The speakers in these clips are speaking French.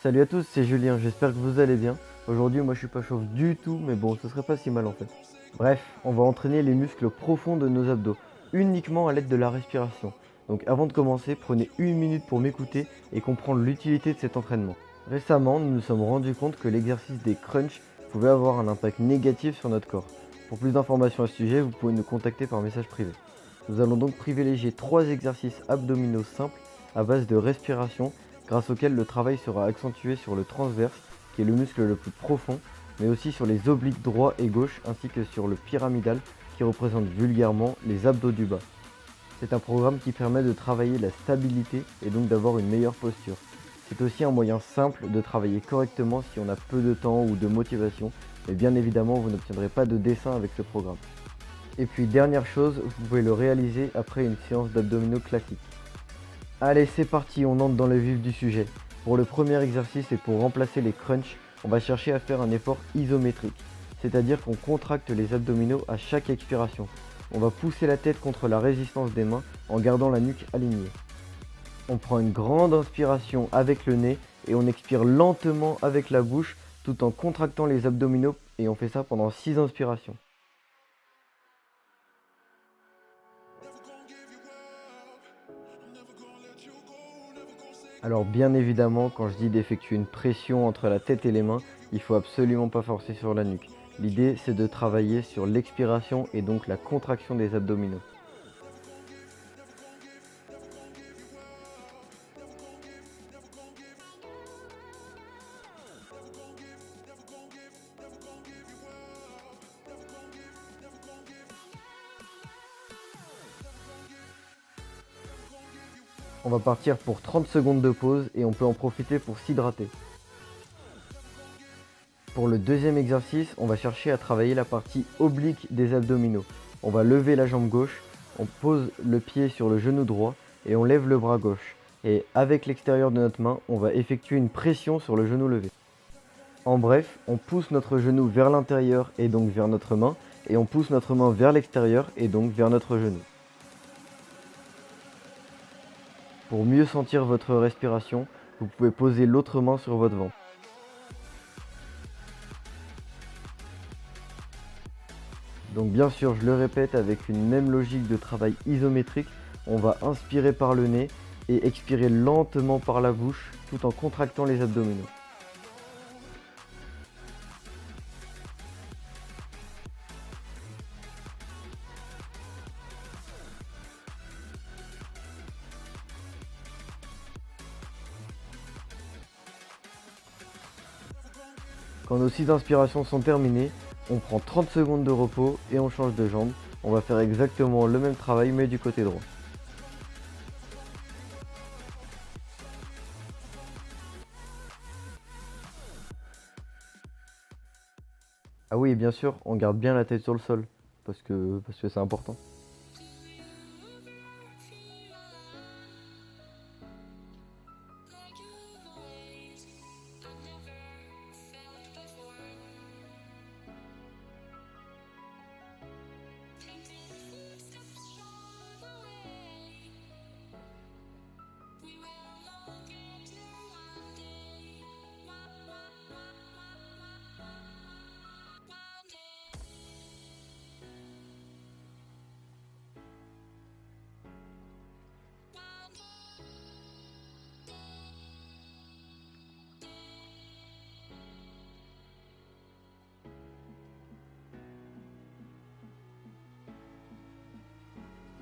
Salut à tous, c'est Julien, j'espère que vous allez bien. Aujourd'hui, moi je suis pas chauve du tout, mais bon, ce serait pas si mal en fait. Bref, on va entraîner les muscles profonds de nos abdos, uniquement à l'aide de la respiration. Donc avant de commencer, prenez une minute pour m'écouter et comprendre l'utilité de cet entraînement. Récemment, nous nous sommes rendus compte que l'exercice des crunchs pouvait avoir un impact négatif sur notre corps. Pour plus d'informations à ce sujet, vous pouvez nous contacter par message privé. Nous allons donc privilégier 3 exercices abdominaux simples à base de respiration grâce auquel le travail sera accentué sur le transverse, qui est le muscle le plus profond, mais aussi sur les obliques droit et gauche, ainsi que sur le pyramidal, qui représente vulgairement les abdos du bas. C'est un programme qui permet de travailler la stabilité et donc d'avoir une meilleure posture. C'est aussi un moyen simple de travailler correctement si on a peu de temps ou de motivation, mais bien évidemment vous n'obtiendrez pas de dessin avec ce programme. Et puis dernière chose, vous pouvez le réaliser après une séance d'abdominaux classique. Allez, c'est parti, on entre dans le vif du sujet. Pour le premier exercice et pour remplacer les crunchs, on va chercher à faire un effort isométrique, c'est-à-dire qu'on contracte les abdominaux à chaque expiration. On va pousser la tête contre la résistance des mains en gardant la nuque alignée. On prend une grande inspiration avec le nez et on expire lentement avec la bouche tout en contractant les abdominaux et on fait ça pendant 6 inspirations. Alors bien évidemment, quand je dis d'effectuer une pression entre la tête et les mains, il faut absolument pas forcer sur la nuque. L'idée c'est de travailler sur l'expiration et donc la contraction des abdominaux. On va partir pour 30 secondes de pause et on peut en profiter pour s'hydrater. Pour le deuxième exercice, on va chercher à travailler la partie oblique des abdominaux. On va lever la jambe gauche, on pose le pied sur le genou droit et on lève le bras gauche. Et avec l'extérieur de notre main, on va effectuer une pression sur le genou levé. En bref, on pousse notre genou vers l'intérieur et donc vers notre main, et on pousse notre main vers l'extérieur et donc vers notre genou. Pour mieux sentir votre respiration, vous pouvez poser l'autre main sur votre ventre. Donc bien sûr, je le répète, avec une même logique de travail isométrique, on va inspirer par le nez et expirer lentement par la bouche tout en contractant les abdominaux. Quand nos 6 inspirations sont terminées, on prend 30 secondes de repos et on change de jambe. On va faire exactement le même travail mais du côté droit. Ah oui, bien sûr, on garde bien la tête sur le sol parce que c'est important.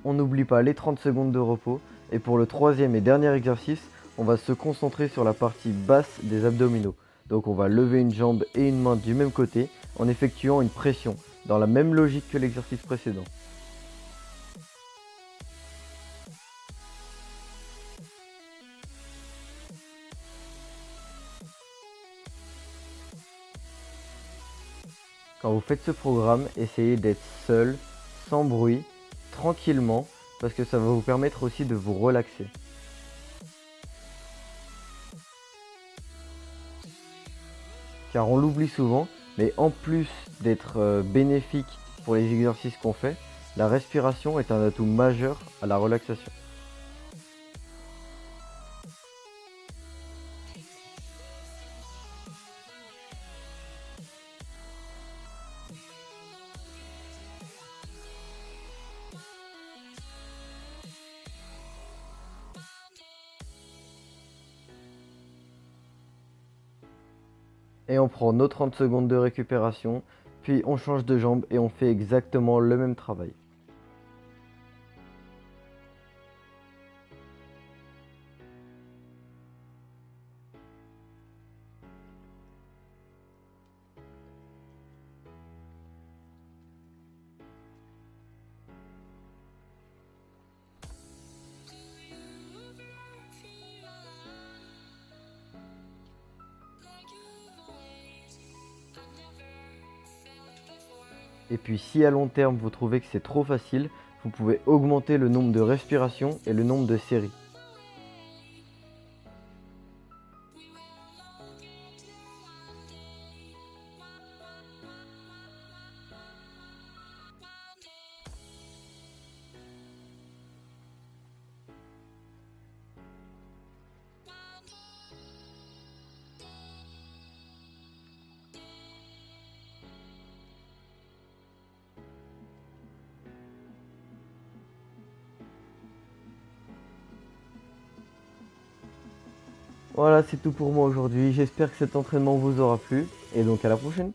On n'oublie pas les 30 secondes de repos. Et pour le troisième et dernier exercice, on va se concentrer sur la partie basse des abdominaux. Donc on va lever une jambe et une main du même côté en effectuant une pression, dans la même logique que l'exercice précédent. Quand vous faites ce programme, essayez d'être seul, sans bruit, tranquillement, parce que ça va vous permettre aussi de vous relaxer. Car on l'oublie souvent, mais en plus d'être bénéfique pour les exercices qu'on fait, la respiration est un atout majeur à la relaxation. Et on prend nos 30 secondes de récupération, puis on change de jambe et on fait exactement le même travail. Et puis si à long terme vous trouvez que c'est trop facile, vous pouvez augmenter le nombre de respirations et le nombre de séries. Voilà, c'est tout pour moi aujourd'hui. J'espère que cet entraînement vous aura plu et donc à la prochaine.